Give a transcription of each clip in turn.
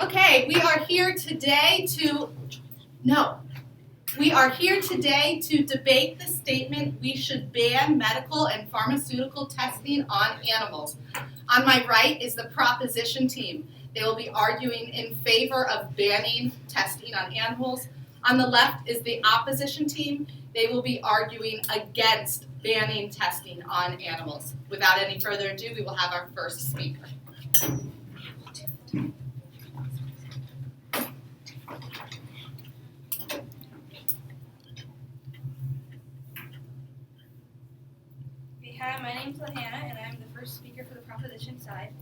Okay, we are here today to debate the statement we should ban medical and pharmaceutical testing on animals. On my right is the proposition team. They will be arguing in favor of banning testing on animals. On the left is the opposition team. They will be arguing against banning testing on animals. Without any further ado, we will have our first speaker. Hi, my name is LaHanna, and I'm the first speaker for the proposition side.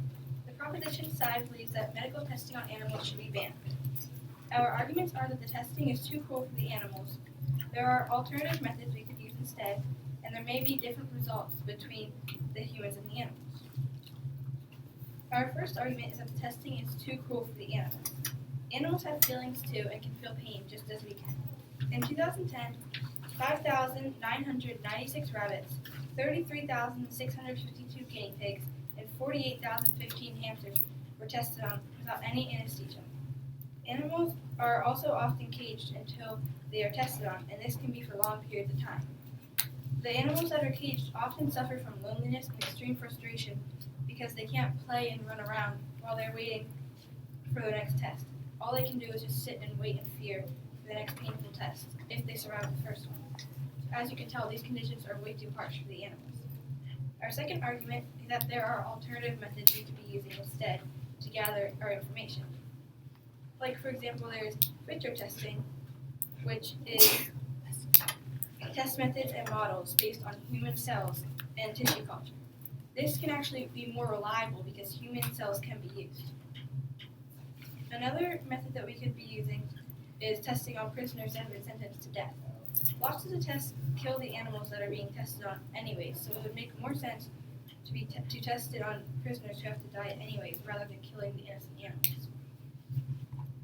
The proposition side believes that medical testing on animals should be banned. Our arguments are that the testing is too cruel for the animals. There are alternative methods we could use instead, and there may be different results between the humans and the animals. Our first argument is that the testing is too cruel for the animals. Animals have feelings too and can feel pain just as we can. In 2010, 5,996 rabbits, 33,652 guinea pigs, and 48,015 hamsters were tested on without any anesthesia. Animals are also often caged until they are tested on, and this can be for long periods of time. The animals that are caged often suffer from loneliness and extreme frustration because they can't play and run around while they're waiting for the next test. All they can do is just sit and wait in fear for the next painful test, if they survive the first one. As you can tell, these conditions are way too harsh for the animals. Our second argument is that there are alternative methods we could be using instead to gather our information. Like, for example, there's vitro testing, which is test methods and models based on human cells and tissue culture. This can actually be more reliable because human cells can be used. Another method that we could be using is testing on prisoners that have been sentenced to death. Lots of the tests kill the animals that are being tested on anyways, so it would make more sense to test it on prisoners who have to die anyways, rather than killing the innocent animals.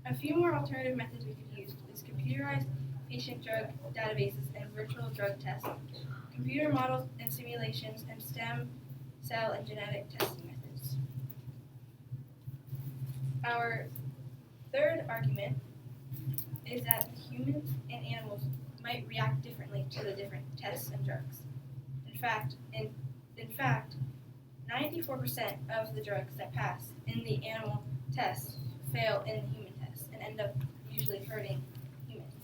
A few more alternative methods we could use is computerized patient drug databases and virtual drug tests, computer models and simulations, and stem cell and genetic testing methods. Our third argument is that humans and animals might react differently to the different tests and drugs. In fact, 94% of the drugs that pass in the animal tests fail in the human tests and end up usually hurting humans.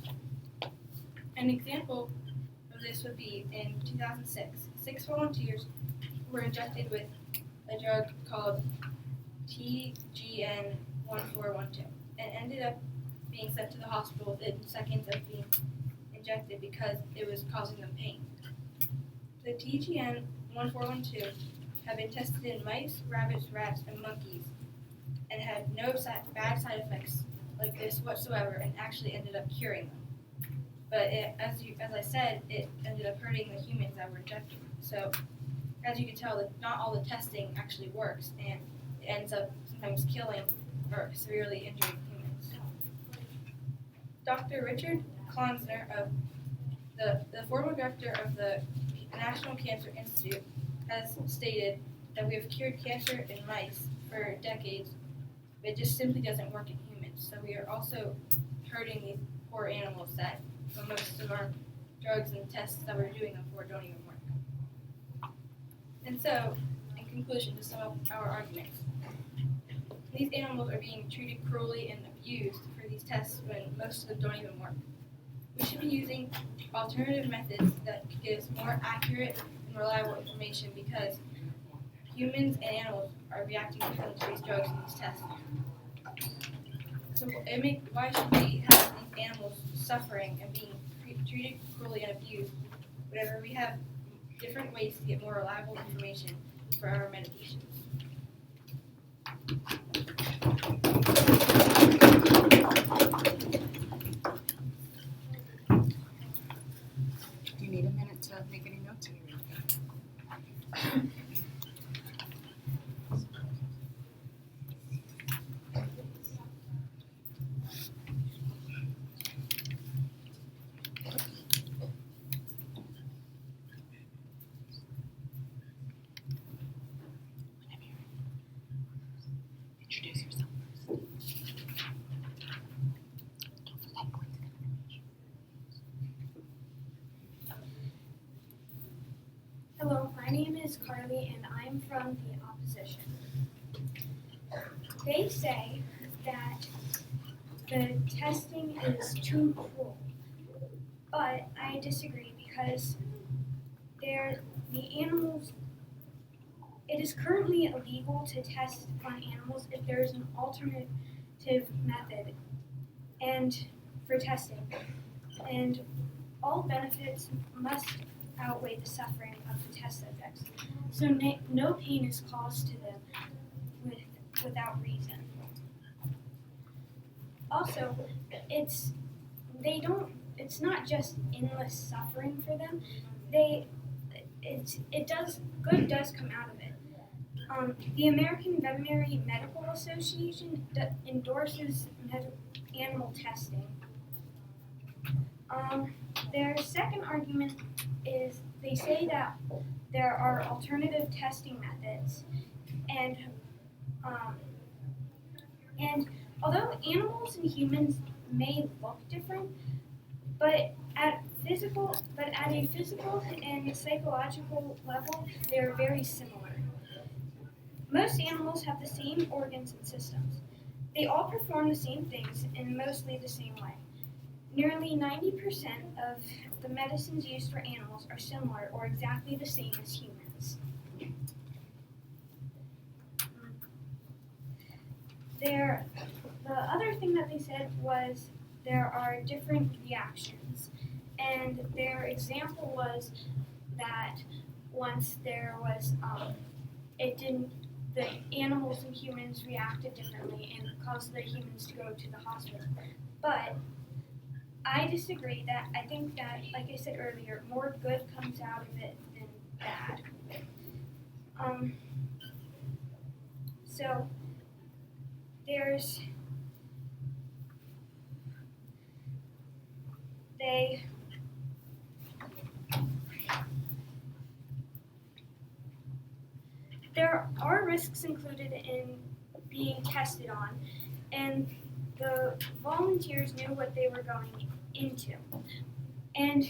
An example of this would be in 2006, 6 volunteers were injected with a drug called TGN-1412 and ended up being sent to the hospital within seconds of being injected because it was causing them pain. The TGN-1412 had been tested in mice, rabbits, rats, and monkeys and had no bad side effects like this whatsoever and actually ended up curing them. But as I said, it ended up hurting the humans that were injected. So as you can tell, not all the testing actually works, and it ends up sometimes killing or severely injuring humans. Dr. Richard Klonsner, the former director of the National Cancer Institute, has stated that we have cured cancer in mice for decades, but it just simply doesn't work in humans. So we are also hurting these poor animals that most of our drugs and tests that we're doing them for don't even work. And so, in conclusion, to sum up our arguments, these animals are being treated cruelly and abused for these tests when most of them don't even work. We should be using alternative methods that could give us more accurate and reliable information because humans and animals are reacting differently to these drugs and these tests. So why should we have these animals suffering and being treated cruelly and abused whenever we have different ways to get more reliable information for our medications? Do you need a minute to make any notes? Introduce yourself first. I'm from the opposition. They say that the testing is too cruel, but I disagree because the animals. It is currently illegal to test on animals if there is an alternative method and for testing, and all benefits must outweigh the suffering of the test subjects. So no pain is caused to them without reason. Also, it's not just endless suffering for them. Good does come out of it. The American Veterinary Medical Association endorses animal testing. Their second argument is they say that there are alternative testing methods, and although animals and humans may look different, but at a physical and psychological level, they are very similar. Most animals have the same organs and systems. They all perform the same things in mostly the same way. Nearly 90% of the medicines used for animals are similar or exactly the same as humans. The other thing that they said was there are different reactions. And their example was that once there was, the animals and humans reacted differently and caused the humans to go to the hospital. But I disagree. I think that, like I said earlier, more good comes out of it than bad. So there are risks included in being tested on, and the volunteers knew what they were going into. And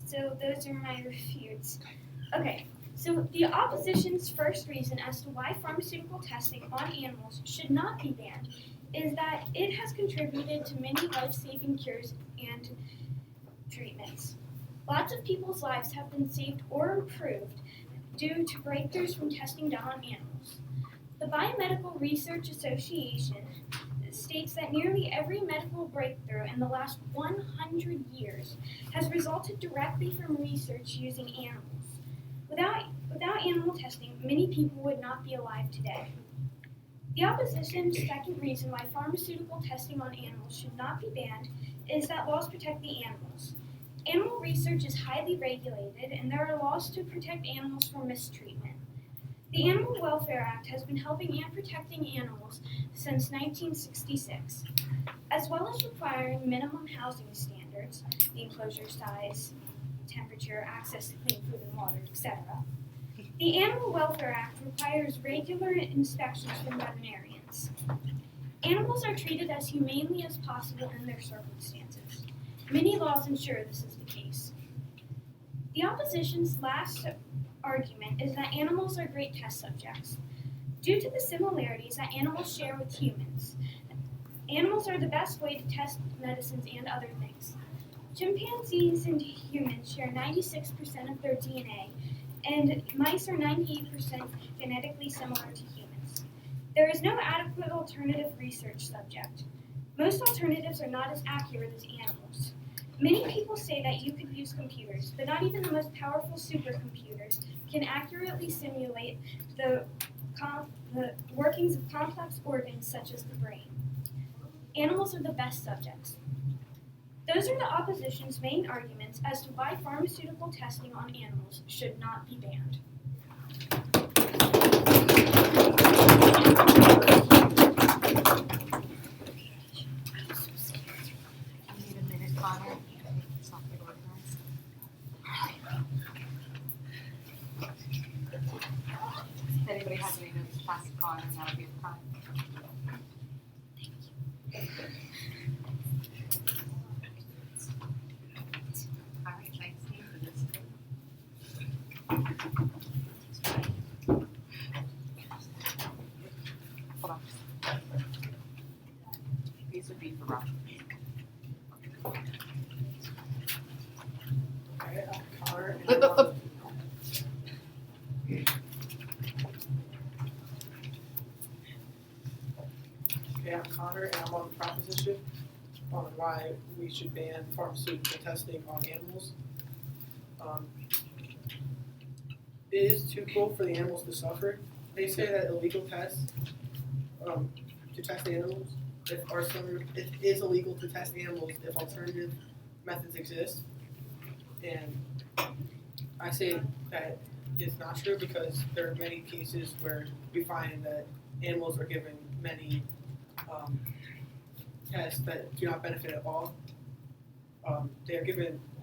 so those are my refutes. Okay, so the opposition's first reason as to why pharmaceutical testing on animals should not be banned is that it has contributed to many life-saving cures and treatments. Lots of people's lives have been saved or improved due to breakthroughs from testing done on animals. The Biomedical Research Association states that nearly every medical breakthrough in the last 100 years has resulted directly from research using animals. Without animal testing, many people would not be alive today. The opposition's second reason why pharmaceutical testing on animals should not be banned is that laws protect the animals. Animal research is highly regulated, and there are laws to protect animals from mistreatment. The Animal Welfare Act has been helping and protecting animals since 1966, as well as requiring minimum housing standards, the enclosure size, temperature, access to clean food and water, etc. The Animal Welfare Act requires regular inspections from veterinarians. Animals are treated as humanely as possible in their circumstances. Many laws ensure this is the case. The opposition's last argument is that animals are great test subjects. Due to the similarities that animals share with humans, animals are the best way to test medicines and other things. Chimpanzees and humans share 96% of their DNA, and mice are 98% genetically similar to humans. There is no adequate alternative research subject. Most alternatives are not as accurate as animals. Many people say that you could use computers, but not even the most powerful supercomputers can accurately simulate the workings of complex organs such as the brain. Animals are the best subjects. Those are the opposition's main arguments as to why pharmaceutical testing on animals should not be banned. If anybody has any notes, pass it on, and that'll be a time. Connor, and I'm on the proposition on why we should ban pharmaceutical testing on animals. It is too cruel for the animals to suffer. They say that illegal tests to test animals, it is illegal to test animals if alternative methods exist. And I say that it's not true because there are many cases where we find that animals are given many tests that do not benefit at all.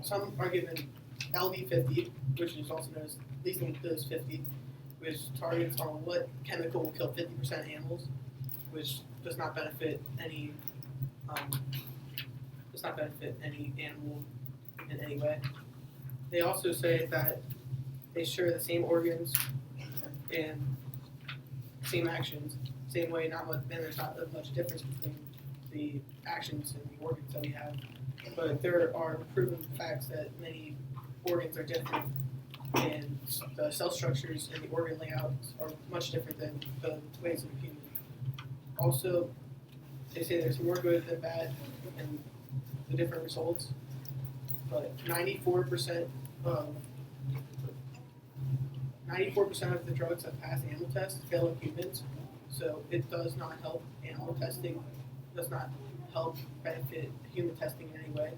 Some are given LD50, which is also known as lethal dose 50, which targets on what chemical will kill 50% of animals, which does not benefit any animal in any way. They also say that they share the same organs and same actions, same way. There's not much difference between the actions and the organs that we have, but there are proven facts that many organs are different, and the cell structures and the organ layouts are much different than the ways of a human. Also, they say there's more good than bad in the different results, but 94% of the drugs that pass animal tests fail in humans, so it does not help animal testing, does not help benefit human testing in any way.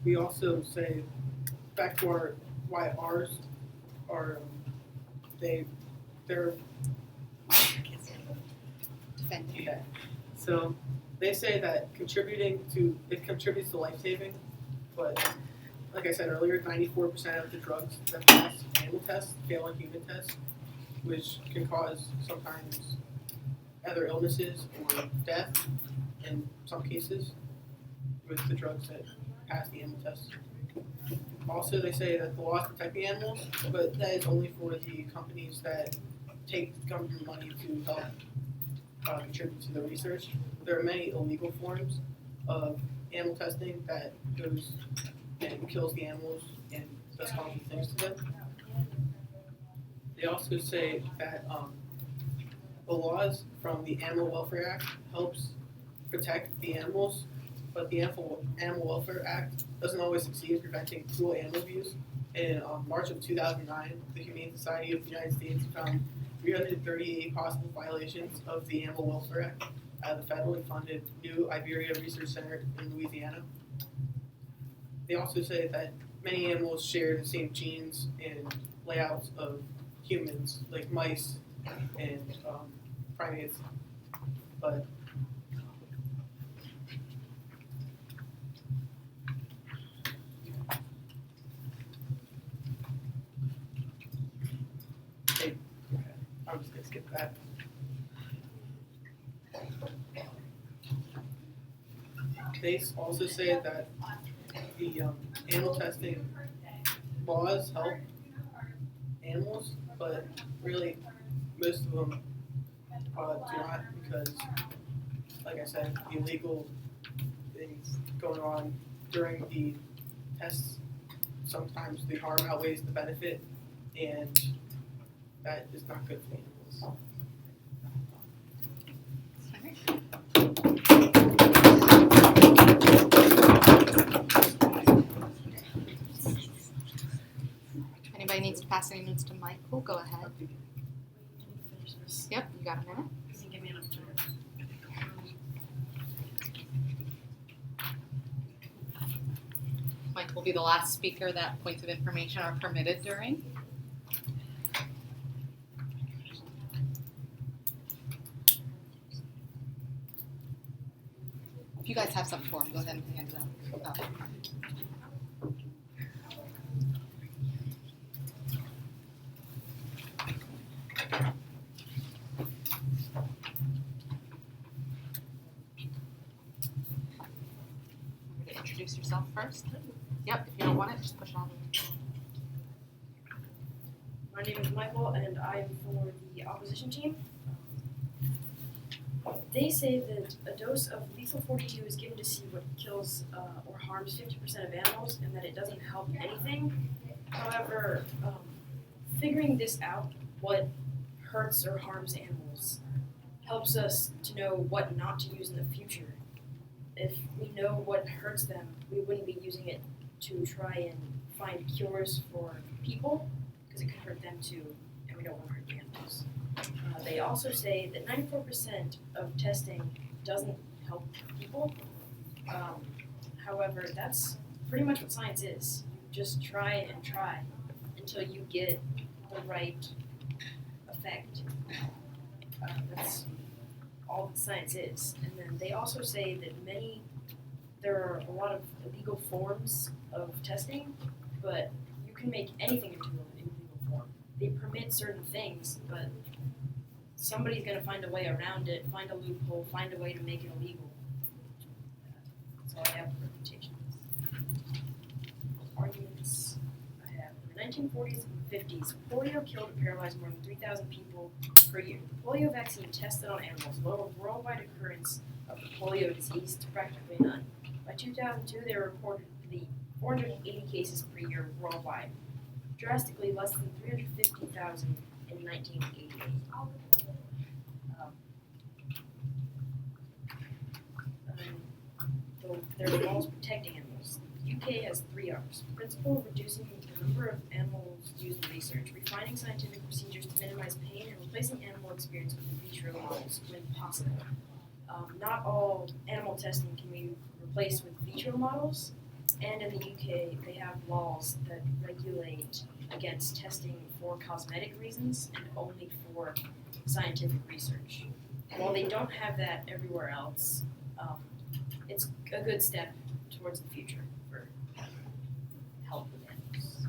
We also say, back to why ours are, they're okay. So they say that it contributes to life saving, but like I said earlier, 94% of the drugs that pass animal tests fail on human tests, which can cause sometimes other illnesses or death in some cases with the drugs that pass the animal tests. Also, they say that the laws protect the animals, but that is only for the companies that take government money to help contribute to the research. There are many illegal forms of animal testing that goes and kills the animals and does harmful things to them. They also say that the laws from the Animal Welfare Act helps protect the animals, but the Animal Welfare Act doesn't always succeed in preventing cruel animal abuse. In March of 2009, the Humane Society of the United States found 338 possible violations of the Animal Welfare Act at the federally funded New Iberia Research Center in Louisiana. They also say that many animals share the same genes and layouts of humans, like mice and primates, but I'm just gonna skip that. They also say that the animal testing laws help animals, but really most of them do not, because, like I said, the illegal things going on during the tests, sometimes the harm outweighs the benefit, and that is not good for animals. If anybody needs to pass any notes to Michael, go ahead. Yep, you got a minute. Mike will be the last speaker that points of information are permitted during. If you guys have something for him, go ahead and hand it out. Introduce yourself first. Yep, if you don't want it, just push it on. My name is Michael, and I'm for the opposition team. They say that a dose of lethal 42 is given to see what kills or harms 50% of animals, and that it doesn't help anything. However, figuring this out, what hurts or harms animals, helps us to know what not to use in the future. If we know what hurts them, we wouldn't be using it to try and find cures for people, because it could hurt them too, and we don't want to hurt the animals. They also say that 94% of testing doesn't help people. However, that's pretty much what science is. You just try and try until you get the right effect. That's all that science is. And then they also say that there are a lot of illegal forms of testing, but you can make anything into an illegal form. They permit certain things, but somebody's going to find a way around it, find a loophole, find a way to make it illegal. That's all I have for reputations. Arguments I have. In the 1940s and 50s, polio killed and paralyzed more than 3,000 people per year. The polio vaccine tested on animals lowered worldwide occurrence of the polio disease to practically none. By 2002, there were reportedly 480 cases per year worldwide, drastically less than 350,000 in 1988. There are laws protecting animals. The UK has 3 R's. Principle, reducing the number of animals used in research, refining scientific procedures to minimize pain, and replacing animal experience with in vitro models when possible. Not all animal testing can be replaced with vitro models, and in the UK they have laws that regulate against testing for cosmetic reasons and only for scientific research. While they don't have that everywhere else, it's a good step towards the future for health with animals.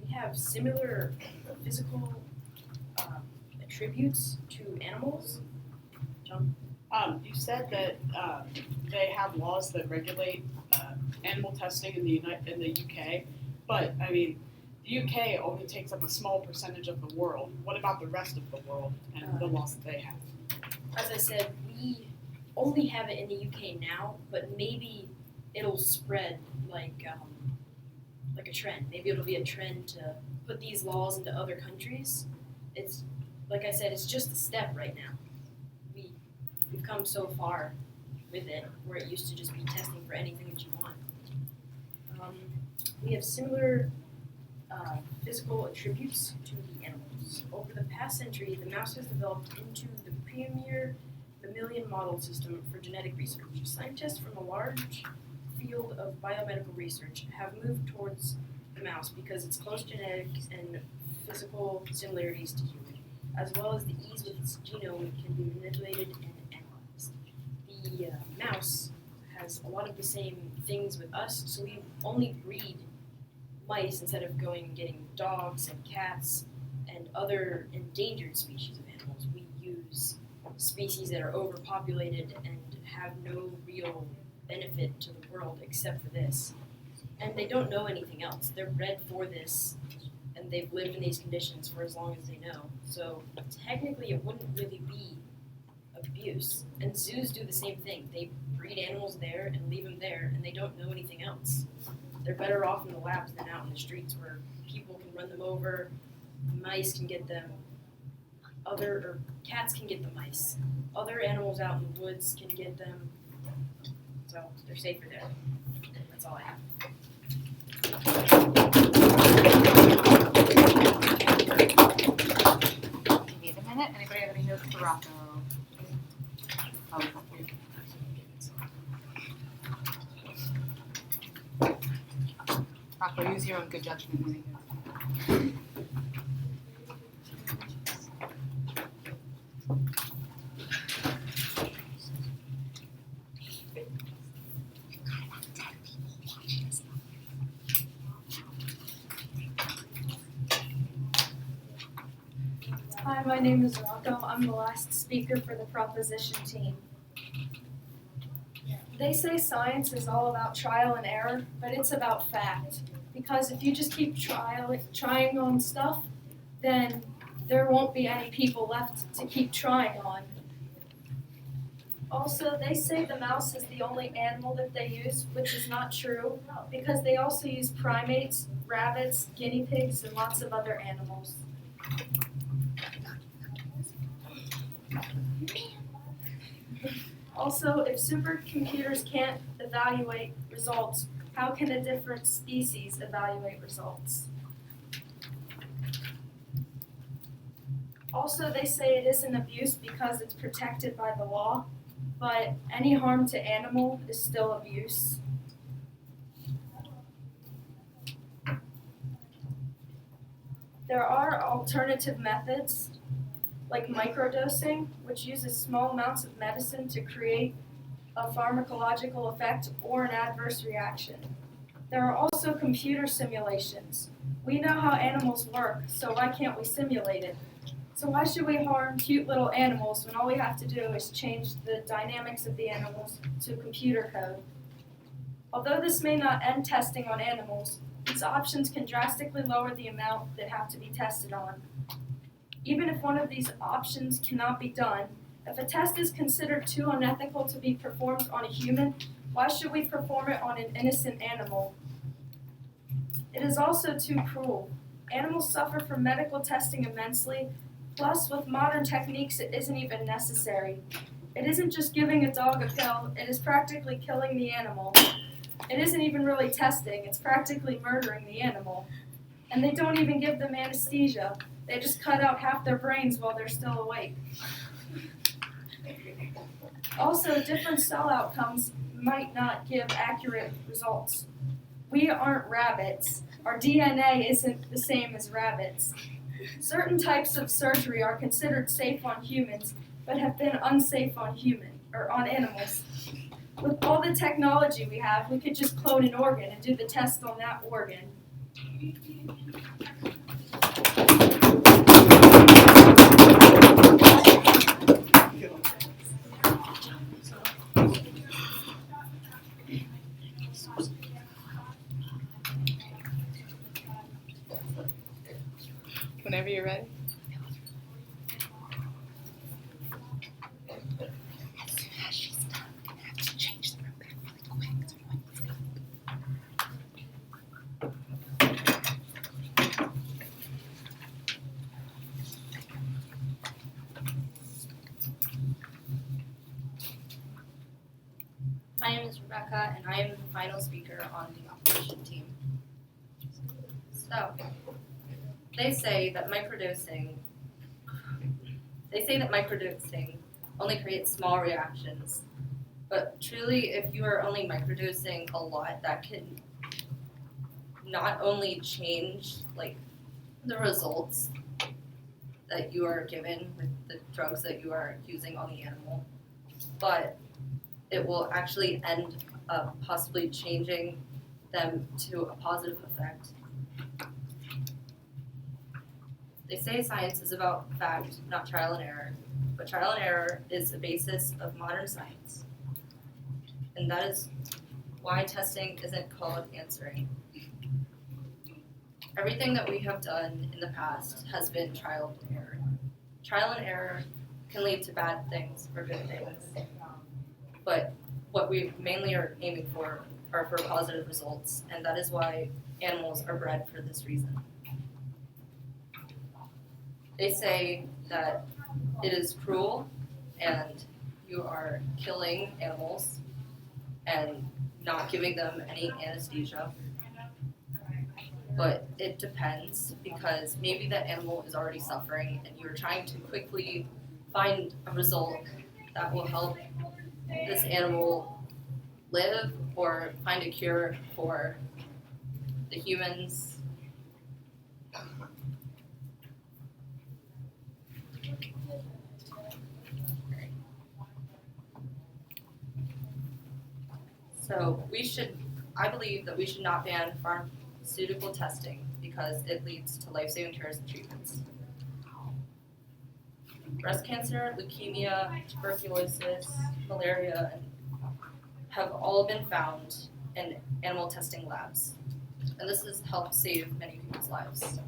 We have similar physical attributes to animals. John? You said that they have laws that regulate animal testing in the UK, but I mean, the UK only takes up a small percentage of the world. What about the rest of the world and the laws that they have? As I said, we only have it in the UK now, but maybe it'll spread like a trend. Maybe it'll be a trend to put these laws into other countries. It's like I said, it's just a step right now. We've come so far with it, where it used to just be testing for anything that you want. We have similar physical attributes to the animals. Over the past century, the mouse has developed into the premier mammalian model system for genetic research. Scientists from a large field of biomedical research have moved towards the mouse because its close genetics and physical similarities to human, as well as the ease with its genome can be manipulated and analyzed. The mouse has a lot of the same things with us, so we only breed mice instead of going and getting dogs and cats and other endangered species of animals. We use species that are overpopulated and have no real benefit to the world except for this. And they don't know anything else. They're bred for this, and they've lived in these conditions for as long as they know. So technically it wouldn't really be abuse. And zoos do the same thing. They breed animals there and leave them there, and they don't know anything else. They're better off in the labs than out in the streets where people can run them over, mice can get them, or cats can get the mice. Other animals out in the woods can get them, so they're safer there. That's all I have. Wait a minute, anybody have any notes for Rocco? Oh, okay. Rocco, use your own good judgment when you Hi, my name is Rocco. I'm the last speaker for the proposition team. They say science is all about trial and error, but it's about fact. Because if you just keep trying on stuff, then there won't be any people left to keep trying on. Also, they say the mouse is the only animal that they use, which is not true, because they also use primates, rabbits, guinea pigs, and lots of other animals. Also, if supercomputers can't evaluate results, how can a different species evaluate results? Also, they say it is an abuse because it's protected by the law, but any harm to animal is still abuse. There are alternative methods like microdosing, which uses small amounts of medicine to create a pharmacological effect or an adverse reaction. There are also computer simulations. We know how animals work, so why can't we simulate it? So why should we harm cute little animals when all we have to do is change the dynamics of the animals to computer code? Although this may not end testing on animals, these options can drastically lower the amount that have to be tested on. Even if one of these options cannot be done, if a test is considered too unethical to be performed on a human, why should we perform it on an innocent animal? It is also too cruel. Animals suffer from medical testing immensely, plus with modern techniques it isn't even necessary. It isn't just giving a dog a pill, it is practically killing the animal. It isn't even really testing, it's practically murdering the animal. And they don't even give them anesthesia. They just cut out half their brains while they're still awake. Also, different cell outcomes might not give accurate results. We aren't rabbits. Our DNA isn't the same as rabbits. Certain types of surgery are considered safe on humans, but have been unsafe on animals. With all the technology we have, we could just clone an organ and do the test on that organ. Whenever you're ready. My name is Rebecca, and I am the final speaker on the opposition team. So, they say that microdosing only creates small reactions. But truly, if you are only microdosing a lot, that can not only change the results that you are given with the drugs that you are using on the animal, but it will actually end up possibly changing them to a positive effect. They say science is about fact, not trial and error, but trial and error is the basis of modern science. And that is why testing isn't called answering. Everything that we have done in the past has been trial and error. Trial and error can lead to bad things or good things. But what we mainly are aiming for are for positive results, and that is why animals are bred for this reason. They say that it is cruel and you are killing animals and not giving them any anesthesia. But it depends, because maybe that animal is already suffering and you're trying to quickly find a result that will help this animal live or find a cure for the humans. So I believe that we should not ban pharmaceutical testing because it leads to life-saving cures and treatments. Breast cancer, leukemia, tuberculosis, malaria, have all been found in animal testing labs. And this has helped save many people's lives.